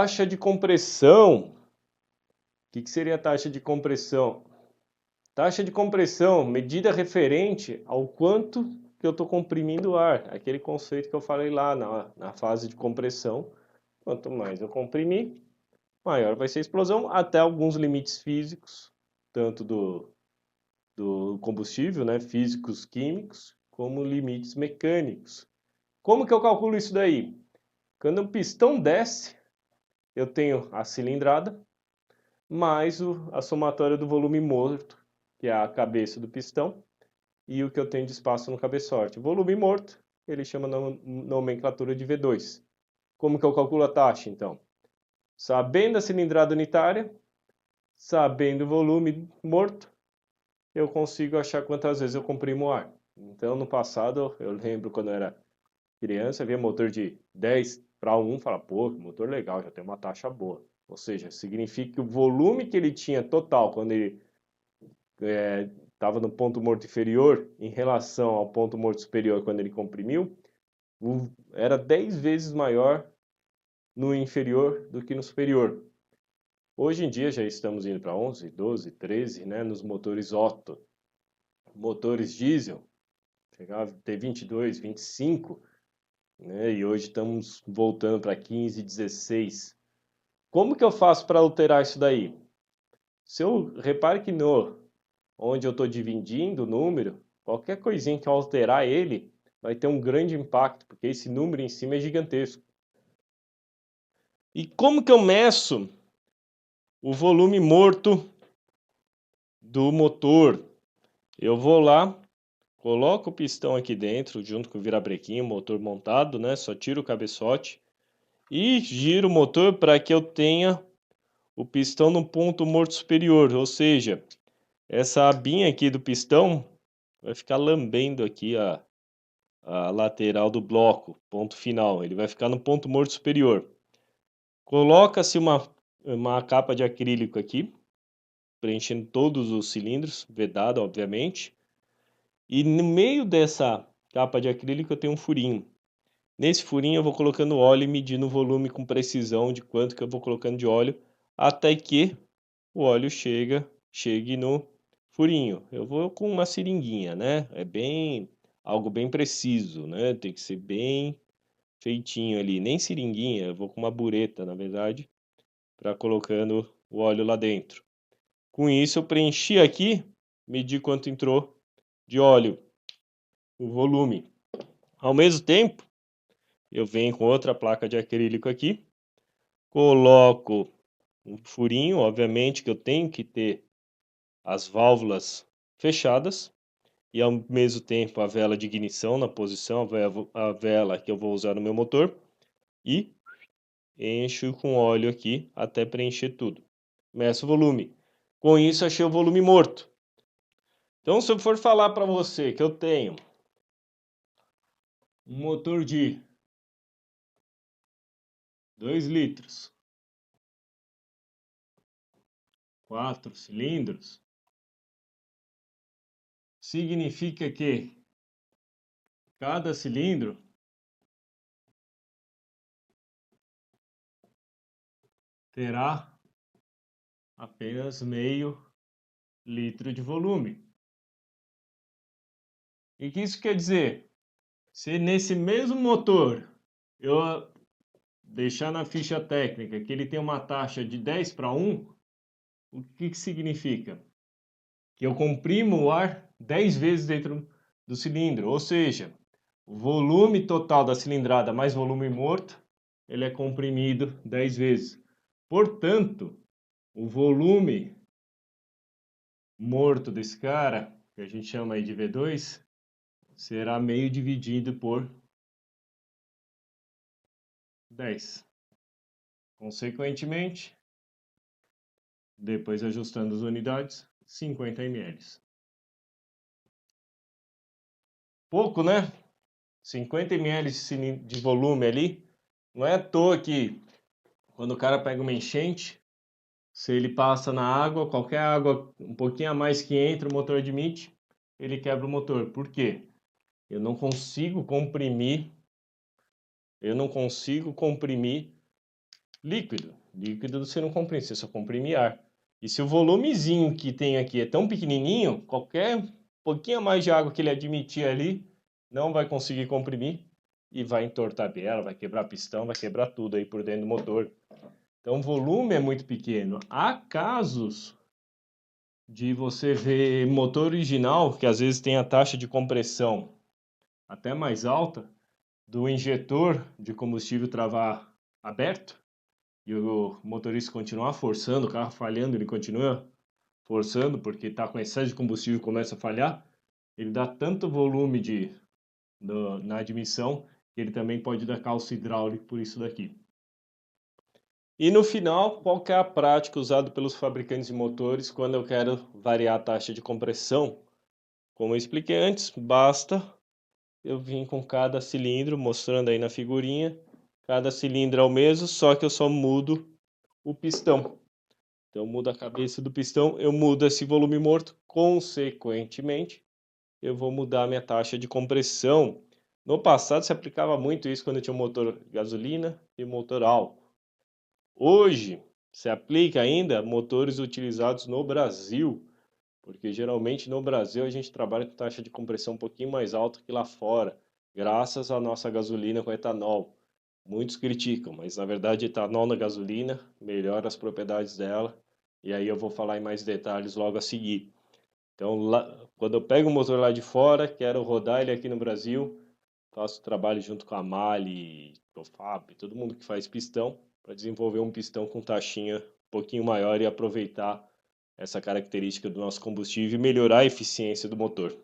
Taxa de compressão. O que seria a taxa de compressão? Taxa de compressão, medida referente ao quanto que eu estou comprimindo o ar. Aquele conceito que eu falei lá na fase de compressão. Quanto mais eu comprimir, maior vai ser a explosão, até alguns limites físicos, tanto do combustível, né, físicos, químicos, como limites mecânicos. Como que eu calculo isso daí? Quando o pistão desce, eu tenho a cilindrada, mais a somatória do volume morto, que é a cabeça do pistão, e o que eu tenho de espaço no cabeçote. O volume morto, ele chama na nomenclatura de V2. Como que eu calculo a taxa, então? Sabendo a cilindrada unitária, sabendo o volume morto, eu consigo achar quantas vezes eu comprimo o ar. Então, no passado, eu lembro quando eu era criança, via motor de 10 para 1, fala, pô, motor legal, já tem uma taxa boa. Ou seja, significa que o volume que ele tinha total quando ele estava no ponto morto inferior em relação ao ponto morto superior quando ele comprimiu, era 10 vezes maior no inferior do que no superior. Hoje em dia já estamos indo para 11, 12, 13, né, nos motores Otto. Motores diesel, chegava a ter 22, 25, né, e hoje estamos voltando para 15, 16. Como que eu faço para alterar isso daí? Se eu repare que onde eu estou dividindo o número, qualquer coisinha que eu alterar ele vai ter um grande impacto, porque esse número em cima é gigantesco. E como que eu meço o volume morto do motor? Eu vou lá, coloco o pistão aqui dentro, junto com o virabrequim, o motor montado, né? Só tiro o cabeçote e giro o motor para que eu tenha o pistão no ponto morto superior, ou seja, essa abinha aqui do pistão vai ficar lambendo aqui a lateral do bloco, ponto final. Ele vai ficar no ponto morto superior. Coloca-se uma capa de acrílico aqui, preenchendo todos os cilindros, vedado, obviamente. E no meio dessa capa de acrílico eu tenho um furinho. Nesse furinho eu vou colocando óleo e medindo o volume com precisão de quanto que eu vou colocando de óleo, até que o óleo chegue no furinho. Eu vou com uma seringuinha, né? Algo bem preciso, né? Tem que ser bem feitinho ali. Nem seringuinha, eu vou com uma bureta, na verdade, para colocando o óleo lá dentro. Com isso eu preenchi aqui, medi quanto entrou de óleo, o volume. Ao mesmo tempo, eu venho com outra placa de acrílico aqui, coloco um furinho, obviamente que eu tenho que ter as válvulas fechadas e ao mesmo tempo a vela de ignição na posição, a vela que eu vou usar no meu motor e encho com óleo aqui até preencher tudo. Meço o volume. Com isso achei o volume morto. Então se eu for falar para você que eu tenho um motor de 2 litros, 4 cilindros, significa que cada cilindro terá apenas meio litro de volume. E o que isso quer dizer? Se nesse mesmo motor eu deixar na ficha técnica que ele tem uma taxa de 10 para 1, o que significa? Que eu comprimo o ar 10 vezes dentro do cilindro, ou seja, o volume total da cilindrada mais volume morto, ele é comprimido 10 vezes. Portanto, o volume morto desse cara, que a gente chama aí de V2, será meio dividido por 10. Consequentemente, depois ajustando as unidades, 50 ml. Pouco, né? 50 ml de volume ali. Não é à toa que quando o cara pega uma enchente, se ele passa na água, qualquer água um pouquinho a mais que entra, o motor admite, ele quebra o motor. Por quê? Eu não consigo comprimir líquido. Líquido você não comprime, você só comprime ar. E se o volumezinho que tem aqui é tão pequenininho, qualquer pouquinho a mais de água que ele admitir ali, não vai conseguir comprimir e vai entortar a biela, vai quebrar pistão, vai quebrar tudo aí por dentro do motor. Então o volume é muito pequeno. Há casos de você ver motor original, que às vezes tem a taxa de compressão até mais alta, do injetor de combustível travar aberto, e o motorista continuar forçando, o carro falhando, ele continua forçando, porque está com excesso de combustível e começa a falhar, ele dá tanto volume na admissão que ele também pode dar calço hidráulico por isso daqui. E no final, qual que é a prática usada pelos fabricantes de motores quando eu quero variar a taxa de compressão? Como eu expliquei antes, basta eu vir com cada cilindro, mostrando aí na figurinha, cada cilindro é o mesmo, só que eu só mudo o pistão. Então eu mudo a cabeça do pistão, eu mudo esse volume morto, consequentemente, eu vou mudar a minha taxa de compressão. No passado se aplicava muito isso quando eu tinha um motor gasolina e motor álcool. Hoje se aplica ainda motores utilizados no Brasil, porque geralmente no Brasil a gente trabalha com taxa de compressão um pouquinho mais alta que lá fora, graças à nossa gasolina com etanol. Muitos criticam, mas na verdade etanol na gasolina melhora as propriedades dela, e aí eu vou falar em mais detalhes logo a seguir. Então, quando eu pego o motor lá de fora, quero rodar ele aqui no Brasil, faço trabalho junto com a Mali, Tofab, todo mundo que faz pistão, para desenvolver um pistão com taxinha um pouquinho maior e aproveitar essa característica do nosso combustível e melhorar a eficiência do motor.